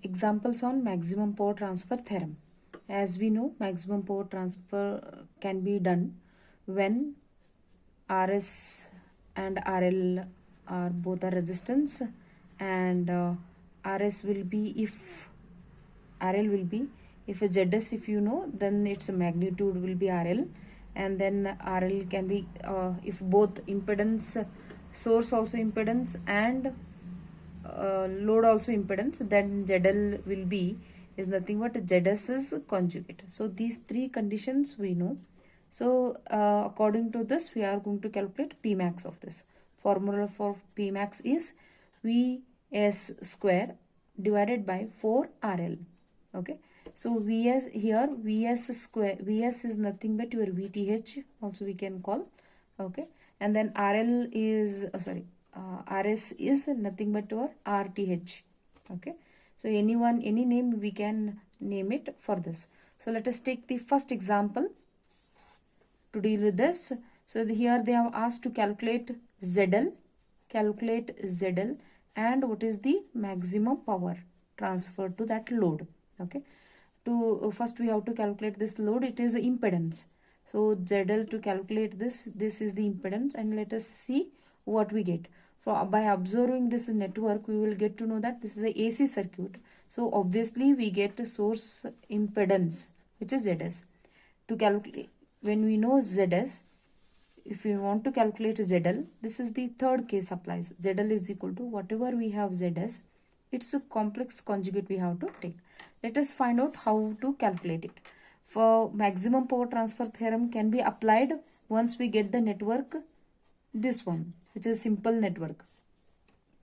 Examples on maximum power transfer theorem. As we know, maximum power transfer can be done when RS and RL are both a resistance, and RS will be if RL will be if a ZS, if you know, then its magnitude will be RL, and then RL can be if both impedance, source also impedance and load also impedance, then ZL will be is nothing but ZS's conjugate. So these three conditions we know. So according to this, we are going to calculate P max of this. Formula for P max is Vs square divided by 4RL. Okay. So Vs here, Vs square, Vs is nothing but your Vth, also we can call. Okay. And then RL is RS is nothing but your RTH. Okay. So any name we can name it for this. So let us take the first example to deal with this. So here they have asked to calculate ZL, and what is the maximum power transferred to that load. Okay. To first we have to calculate this load. It is the impedance. So ZL, to calculate this is the impedance, and let us see what we get. By observing this network, we will get to know that this is the AC circuit. So obviously we get a source impedance, which is ZS. To calculate, when we know ZS, if we want to calculate ZL, this is the third case applies. ZL is equal to whatever we have ZS, it's a complex conjugate we have to take. Let us find out how to calculate it. For maximum power transfer theorem can be applied once we get the network, this one, which is simple network.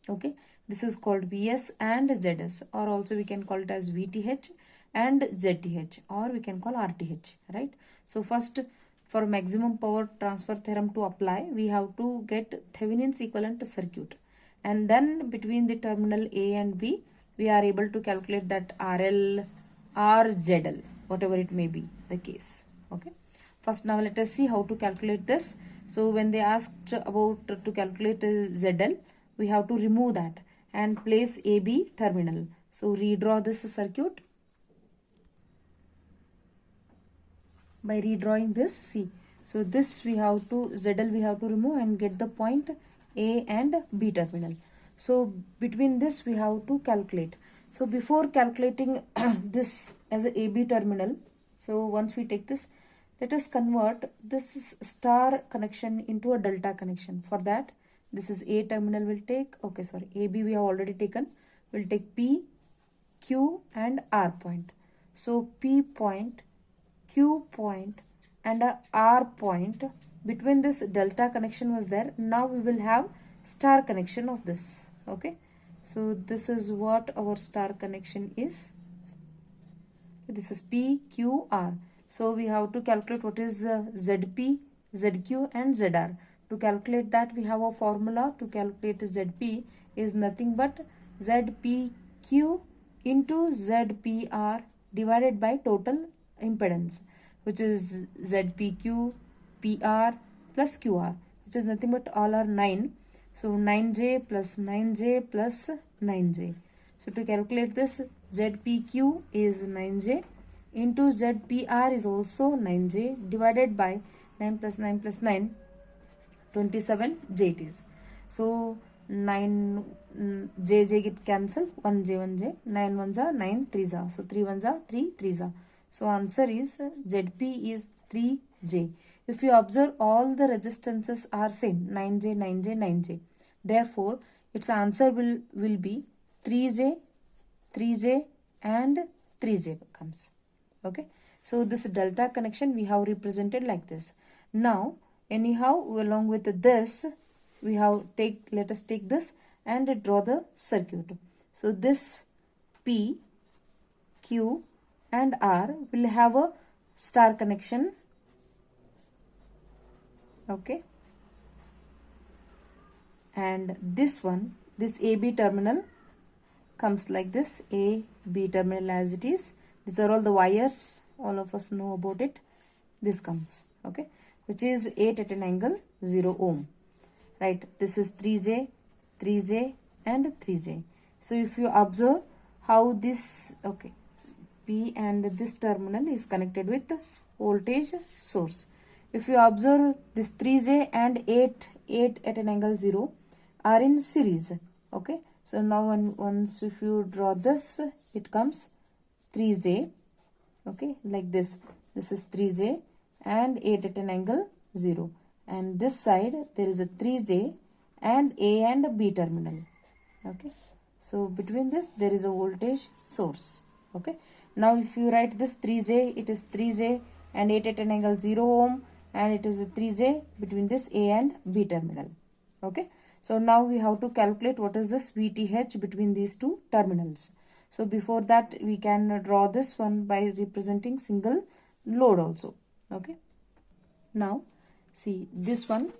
Okay, this is called Vs and Zs, or also we can call it as Vth and Zth, or we can call Rth, right? So first, for maximum power transfer theorem to apply, we have to get Thevenin's equivalent circuit, and then between the terminal A and B, we are able to calculate that RL or ZL, whatever it may be the case. Okay, first now let us see how to calculate this. So when they asked about to calculate ZL, we have to remove that and place AB terminal. So redraw this circuit. By redrawing this, see, so this we have to, ZL we have to remove and get the point A and B terminal. So between this we have to calculate. So before calculating this as a AB terminal, so once we take this, let us convert this star connection into a delta connection. For that, this is A terminal will take, okay, sorry, AB we have already taken, will take P, Q and R point. So P point, Q point and a R point, between this delta connection was there. Now we will have star connection of this. Okay. So this is what our star connection is. This is P, Q, R. So we have to calculate what is ZP, ZQ and ZR. To calculate that, we have a formula to calculate ZP is nothing but ZPQ into ZPR divided by total impedance, which is ZPQ PR plus QR, which is nothing but all are 9. So 9J plus 9J plus 9J. So to calculate this, ZPQ is 9J into ZPR is also 9J divided by 9 plus 9 plus 9, 27J it is. So 9 J get cancel, 1J, 9 1s are 9 3s are. So 3 1s are 3 3s are. So answer is ZP is 3J. If you observe, all the resistances are same, 9J, 9J, 9J. Therefore, its answer will be 3J, 3J and 3J comes. Okay. So this delta connection we have represented like this. Now, anyhow, along with this, we have let us take this and draw the circuit. So this P, Q and R will have a star connection. Okay. And this one, this AB terminal comes like this, AB terminal as it is. These are all the wires, all of us know about it. This comes, okay, which is 8 at an angle 0 ohm, right? This is 3J, 3J and 3J. So if you observe how this, okay, P and this terminal is connected with voltage source. If you observe, this 3J and 8 at an angle 0 are in series. Okay, so now once if you draw this, it comes 3J. Okay, like this. This is 3J and 8 at an angle 0. And this side there is a 3J and A and B terminal. Okay, so between this there is a voltage source. Okay, now if you write this 3J, it is 3J and 8 at an angle 0 ohm, and it is a 3J between this A and B terminal. Okay, so now we have to calculate what is this VTH between these two terminals. So before that we can draw this one by representing single load also. Okay, now see, this one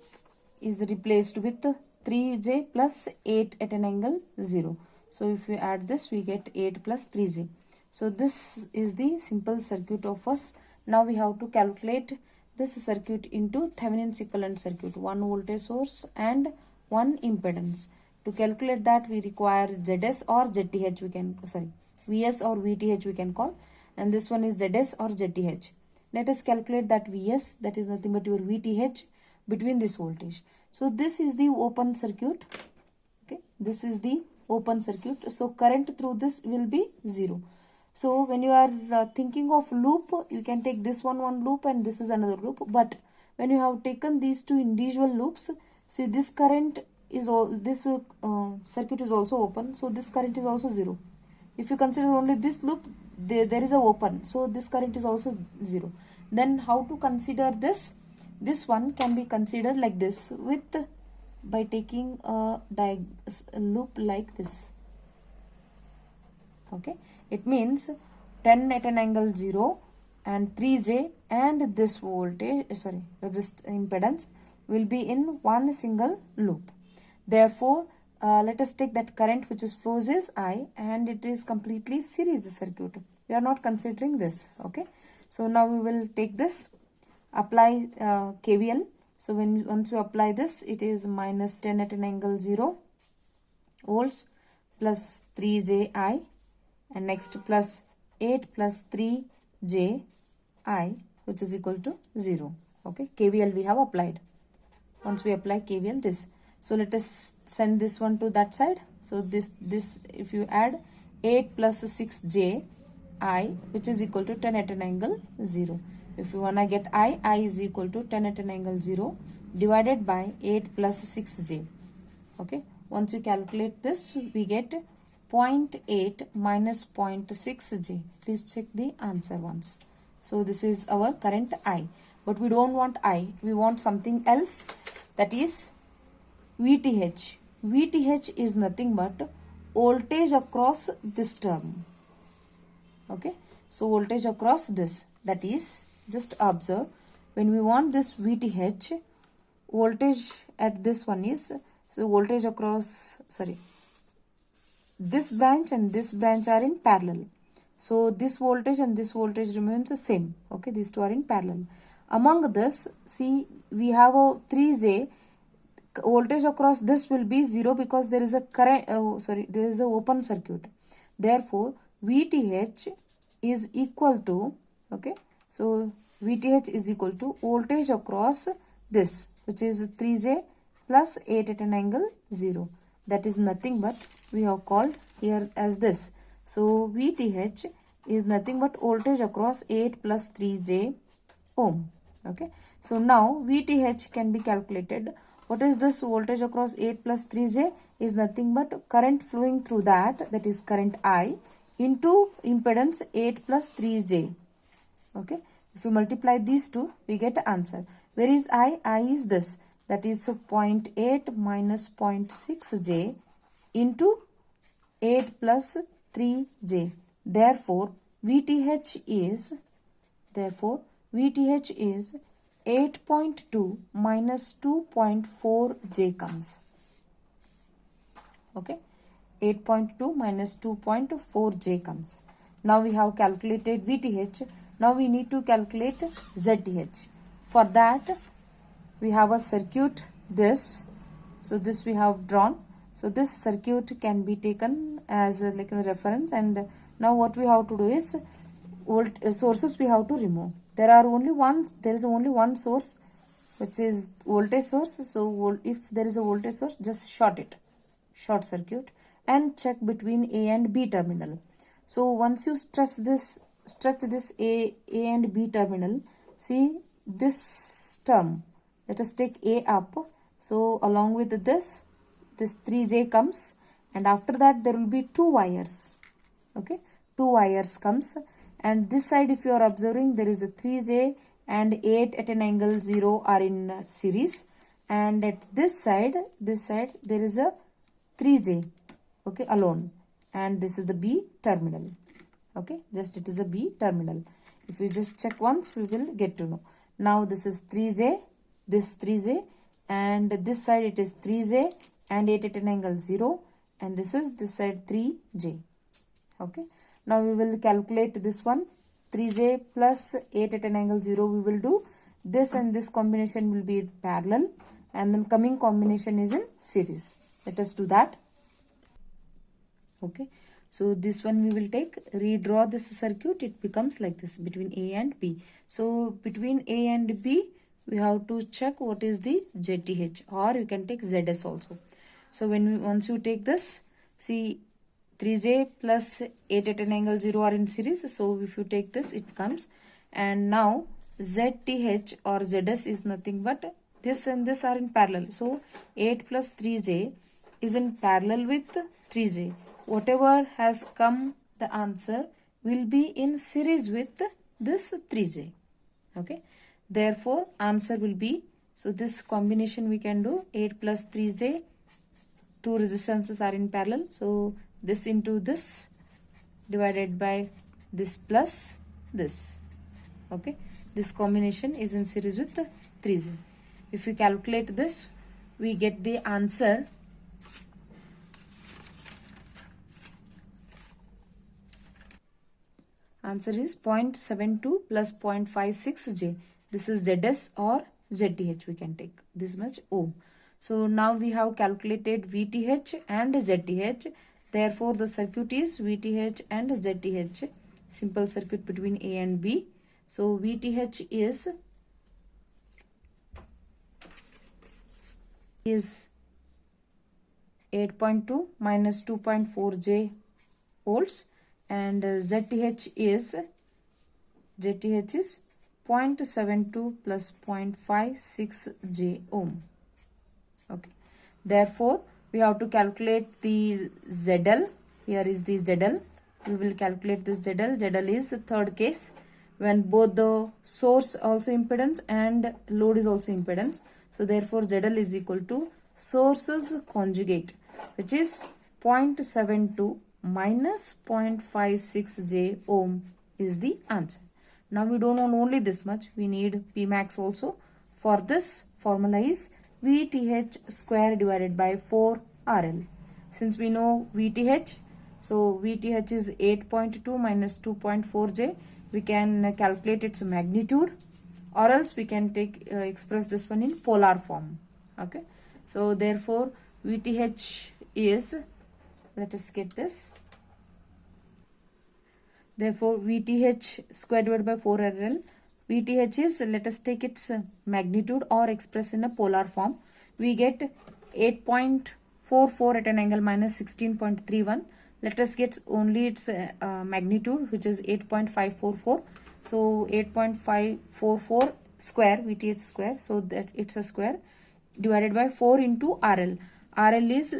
is replaced with 3J plus 8 at an angle 0. So if we add this, we get 8 plus 3J. So this is the simple circuit of us. Now we have to calculate this circuit into Thevenin's equivalent circuit, one voltage source and one impedance. To calculate that, we require ZS or ZTH, we can, sorry, VS or VTH we can call, and this one is ZS or ZTH. Let us calculate that VS, that is nothing but your VTH between this voltage. So this is the open circuit. Okay, this is the open circuit. So current through this will be 0. So when you are thinking of loop, you can take this one loop and this is another loop. But when you have taken these two individual loops, see, this current is all, this circuit is also open. So this current is also 0. If you consider only this loop, there is a open. So this current is also 0. Then how to consider this? This one can be considered like this, with by taking a loop like this. Okay, it means 10 at an angle 0 and 3J and this voltage, sorry, impedance will be in one single loop. Therefore, let us take that current which is flows is I, and it is completely series circuit. We are not considering this. Okay, so now we will take this, apply KVL. So once you apply this, it is minus 10 at an angle 0 volts plus 3JI, and next plus 8 plus 3JI, which is equal to 0. Okay, KVL we have applied. Once we apply KVL, this. So let us send this one to that side. So this if you add 8 plus 6JI, which is equal to 10 at an angle 0. If you wanna get I is equal to 10 at an angle 0 divided by 8 plus 6J. Okay, once you calculate this, we get 0.8 minus 0.6J. Please check the answer once. So this is our current I. But we don't want I. We want something else, that is VTH. VTH is nothing but voltage across this term. Okay, so voltage across this, that is, just observe, when we want this VTH, voltage at this one is, so voltage across, sorry, this branch and this branch are in parallel. So this voltage and this voltage remains the same. Okay, these two are in parallel. Among this, see, we have a 3J. Voltage across this will be 0 because there is a current, there is a open circuit. Therefore, VTH is equal to, okay, so VTH is equal to voltage across this, which is 3J plus 8 at an angle 0. That is nothing but, we have called here as this. So VTH is nothing but voltage across 8 plus 3J ohm. Okay, so now VTH can be calculated. What is this voltage across 8 plus 3J? Is nothing but current flowing through that, that is current I, into impedance 8 plus 3J. Okay, if you multiply these two, we get the answer. Where is I? I is this, that is 0.8 minus 0.6J into 8 plus 3J. Therefore, VTH is 8.2 minus 2.4J comes. Okay, 8.2 minus 2.4J comes. Now we have calculated VTH. Now we need to calculate ZTH. For that, we have a circuit, this. So this we have drawn. So this circuit can be taken as like a reference, and now what we have to do is sources we have to remove. There is only one source, which is voltage source. So if there is a voltage source, just short circuit, and check between A and B terminal. So once you stretch this A and B terminal, see this term, let us take A up. So along with this 3J comes, and after that there will be two wires. Okay, two wires comes, and this side if you are observing, there is a 3J and 8 at an angle 0 are in series, and at this side there is a 3J, okay, alone, and this is the B terminal. Okay, just it is a B terminal. If you just check once, we will get to know. Now this is 3J, this 3J, and this side it is 3J and 8 at an angle 0, and this side 3J. Okay, now we will calculate this one. 3J plus 8 at an angle 0 we will do. This and this combination will be parallel, and then coming combination is in series. Let us do that. Okay, so this one we will take, redraw this circuit. It becomes like this between A and B. So between A and B, we have to check what is the ZTH, or you can take ZS also. So once you take this, see 3J plus 8 at an angle 0 are in series. So if you take this, it comes. And now ZTH or ZS is nothing but this and this are in parallel. So 8 plus 3J is in parallel with 3J. Whatever has come, the answer will be in series with this 3J. Okay, therefore answer will be, so this combination we can do 8 plus 3J, two resistances are in parallel, so this into this divided by this plus this. Okay, this combination is in series with 3J. If we calculate this, we get the answer is 0.72 plus 0.56 J. This is ZS or ZTH, we can take this much ohm. So now we have calculated VTH and ZTH. Therefore the circuit is VTH and ZTH, simple circuit between A and B. So VTH is 8.2 minus 2.4 J volts, and ZTH is 0.72 plus 0.56 J ohm. Okay, therefore we have to calculate the ZL. Here is the ZL. We will calculate this ZL. ZL is the third case when both the source also impedance and load is also impedance. So therefore ZL is equal to sources conjugate, which is 0.72 minus 0.56 J ohm is the answer. Now we don't want only this much, we need Pmax also. For this, formula is VTH square divided by 4 RL. Since we know VTH, so VTH is 8.2 minus 2.4 J. We can calculate its magnitude, or else we can take express this one in polar form. Okay, so therefore VTH is, let us get this. Therefore VTH square divided by 4 RL. VTH is, let us take its magnitude or express in a polar form. We get 8.44 at an angle minus 16.31. Let us get only its magnitude, which is 8.544. So 8.544 square, VTH square, so that it's a square, divided by 4 into RL. RL is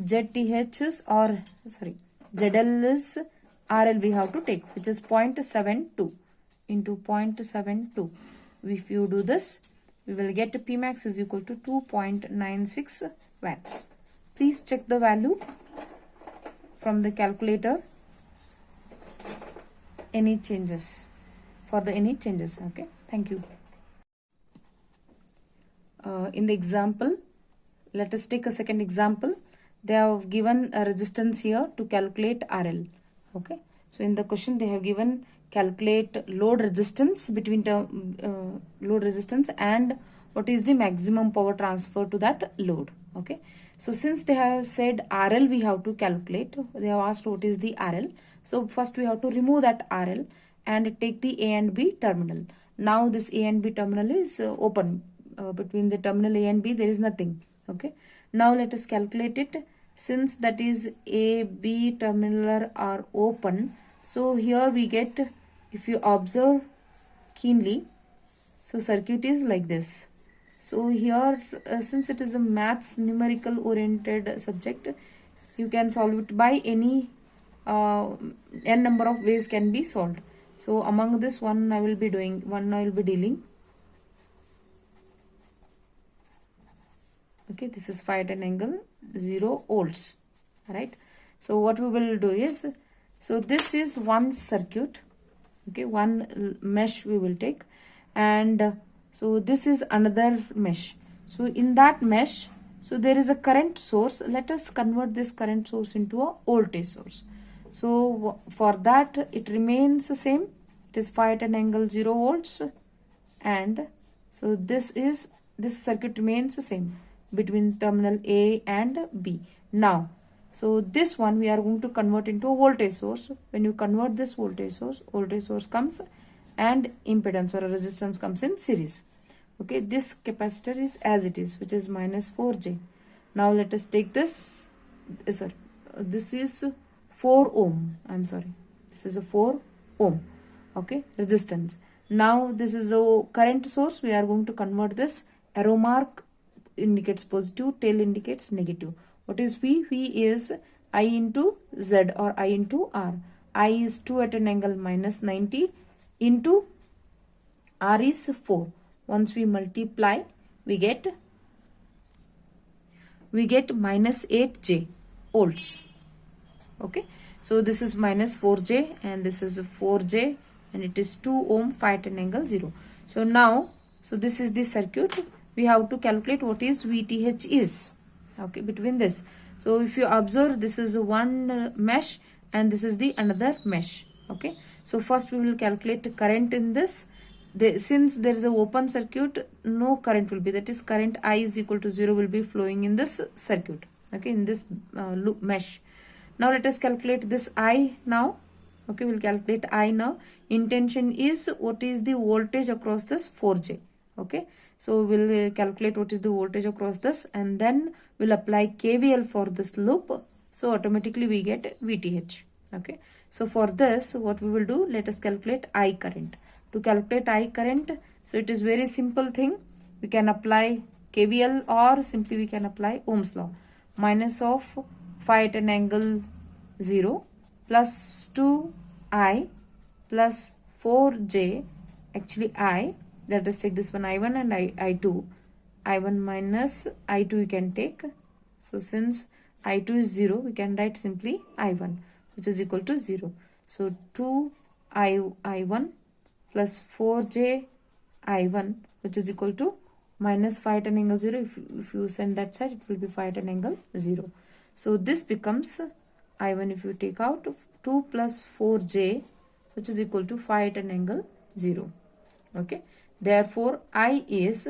ZTH's, or sorry, ZL is RL we have to take, which is 0.72 into 0.72. If you do this, we will get Pmax is equal to 2.96 watts. Please check the value from the calculator. Any changes? Okay, thank you. In the example, let us take a second example. They have given a resistance here to calculate RL. Okay, so in the question they have given calculate load resistance between load resistance and what is the maximum power transfer to that load. Okay, So since they have said RL, we have to calculate. They have asked what is the RL. So first we have to remove that RL and take the A and B terminal. Now this A and B terminal is open. Between the terminal A and B there is nothing. Okay. Now let us calculate it. Since that is A, B terminal are open. So here we get, if you observe keenly, so circuit is like this. So here since it is a maths numerical oriented subject, you can solve it by any n number of ways can be solved. So among this, one I will be dealing. Okay, this is phi at an angle 0 volts. Right. So what we will do is, so this is one circuit. Okay, one mesh we will take, and so this is another mesh. So in that mesh, so there is a current source. Let us convert this current source into a voltage source. So for that it remains the same. It is phi at an angle 0 volts, and so this circuit remains the same between terminal A and B. Now, so this one we are going to convert into a voltage source. When you convert this voltage source comes and impedance or resistance comes in series. Okay, this capacitor is as it is, which is minus 4J. Now let us take this, this is 4 ohm. I'm sorry, this is a 4 ohm. Okay, resistance. Now this is the current source. We are going to convert this. Arrow mark indicates positive, tail indicates negative. What is V? V is I into Z or I into R. I is 2 at an angle minus 90 into R is 4. Once we multiply, we get minus 8J volts. Okay, so this is minus 4J and this is 4J, and it is 2 ohm phi at an angle 0. So now, so this is the circuit. We have to calculate what is VTH is. Okay, between this. So if you observe, this is one mesh and this is the another mesh. Okay, so first we will calculate the current in this. Since there is a open circuit, no current will be, that is current I is equal to 0 will be flowing in this circuit. Okay, in this loop mesh. Now let us calculate this I now. Okay, we'll calculate I now. Intention is what is the voltage across this 4J. Okay, so we'll calculate what is the voltage across this, and then we'll apply KVL for this loop. So automatically we get VTH. Okay, so for this what we will do, let us calculate I current. To calculate I current, so it is very simple thing. We can apply KVL or simply we can apply Ohm's law. Minus of phi at an angle 0 plus 2I plus 4J, actually I, let us take this one I1 and I2. I1 minus I2 we can take. So since I2 is 0, we can write simply I1, which is equal to 0. So 2I1 plus 4J I1, which is equal to minus phi at an angle 0. If you send that side, it will be phi at an angle 0. So this becomes I1, if you take out 2 plus 4J, which is equal to phi at an angle 0. Okay, therefore I is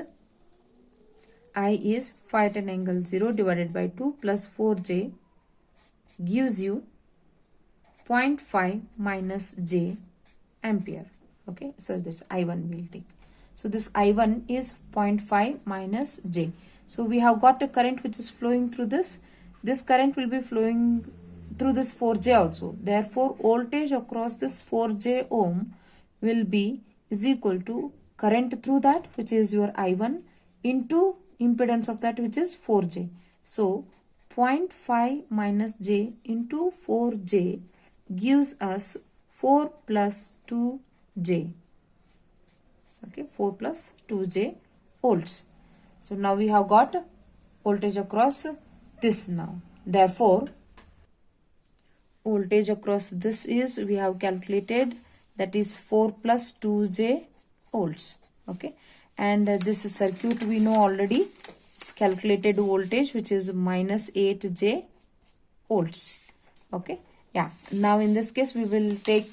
phi at an angle 0 divided by 2 plus 4J gives you 0.5 minus J ampere. Okay, so this I1 will take. So this I1 is 0.5 minus J. So we have got a current which is flowing through this. This current will be flowing through this 4J also. Therefore, voltage across this 4J ohm will be is equal to current through that, which is your I1, into impedance of that, which is 4J. So 0.5 minus J into 4J gives us 4 plus 2J. Okay, 4 plus 2J volts. So now we have got voltage across this now. Therefore, voltage across this is, we have calculated, that is 4 plus 2J volts. Okay, and this circuit we know already, calculated voltage, which is minus 8J volts. Okay, yeah. Now in this case we will take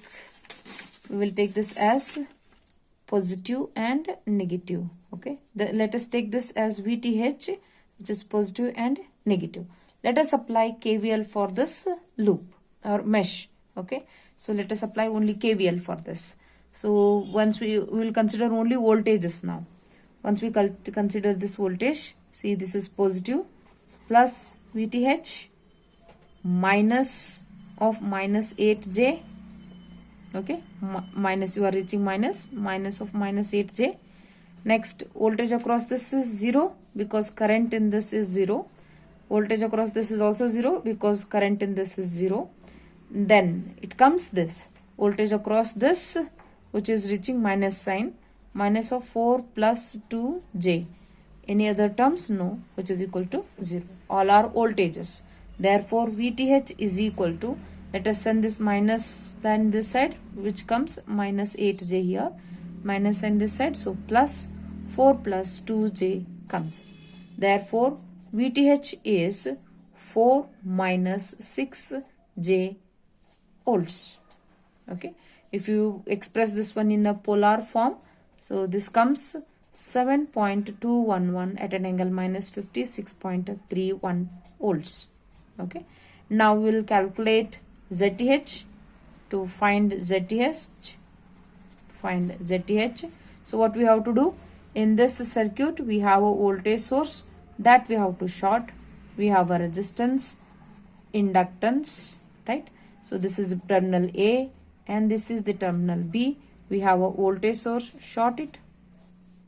this as positive and negative. Okay, let us take this as VTH, which is positive and negative. Let us apply KVL for this loop or mesh. Okay, so let us apply only KVL for this. So once we will consider only voltages now. Once we consider this voltage, see this is positive, so plus VTH minus of minus 8J. Okay, minus, you are reaching minus of minus 8J. Next, voltage across this is 0 because current in this is 0. Voltage across this is also 0 because current in this is 0. Then it comes this voltage across this, which is reaching minus sign, minus of 4 plus 2J. Any other terms? No, which is equal to 0. All are voltages. Therefore, VTH is equal to, let us send this minus sign this side, which comes minus 8J here, minus sign this side, so plus 4 plus 2J comes. Therefore, VTH is 4 minus 6J volts. Okay, if you express this one in a polar form, so this comes 7.211 at an angle minus 56.31 volts. Okay, now we will calculate ZTH to find ZTH. So what we have to do in this circuit, we have a voltage source that we have to short. We have a resistance, inductance, right? So this is terminal A and this is the terminal B. We have a voltage source, short it.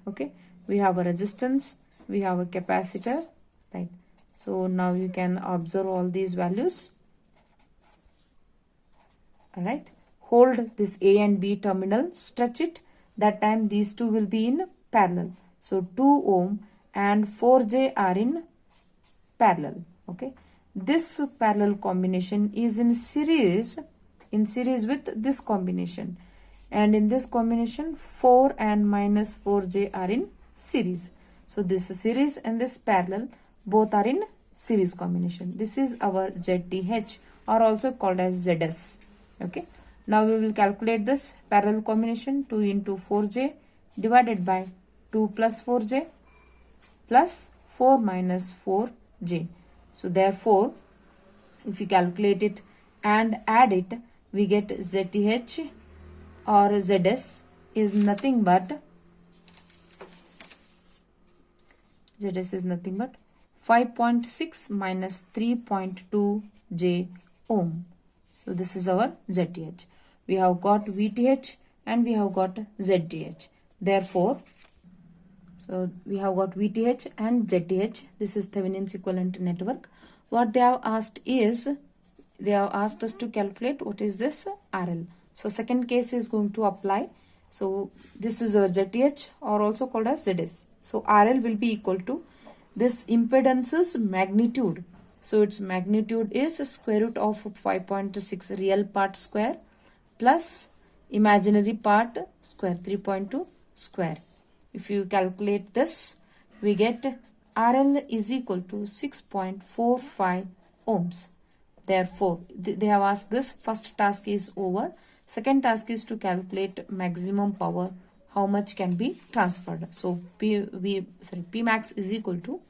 Okay, we have a resistance, we have a capacitor, right? So now you can observe all these values. Alright, hold this A and B terminal, stretch it. That time these two will be in parallel. So 2 ohm and 4J are in parallel. Okay, this parallel combination is in series with this combination, and in this combination 4 and minus 4J are in series. So this series and this parallel both are in series combination. This is our ZTH, or also called as ZS. Okay, now we will calculate this parallel combination. 2 into 4J divided by 2 plus 4J plus 4 minus 4J. So therefore, if you calculate it and add it, we get ZTH or ZS is nothing but 5.6 minus 3.2 J ohm. So this is our ZTH. We have got VTH and we have got ZTH. Therefore, so we have got VTH and ZTH. This is Thevenin's equivalent network. What they have asked is, they have asked us to calculate what is this RL. So second case is going to apply. So this is our ZTH, or also called as ZS. So RL will be equal to this impedance's magnitude. So its magnitude is square root of 5.6 real part square plus imaginary part square, 3.2 square. If you calculate this, we get RL is equal to 6.45 ohms. Therefore, they have asked this. First task is over. Second task is to calculate maximum power, how much can be transferred. So P max is equal to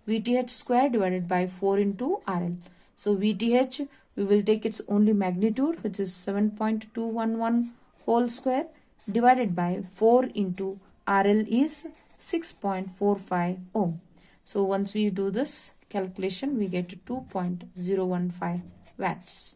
VTH square divided by 4 into RL. So VTH, we will take its only magnitude, which is 7.211 whole square, divided by 4 into RL is 6.45 ohm. So once we do this calculation, we get 2.015 watts.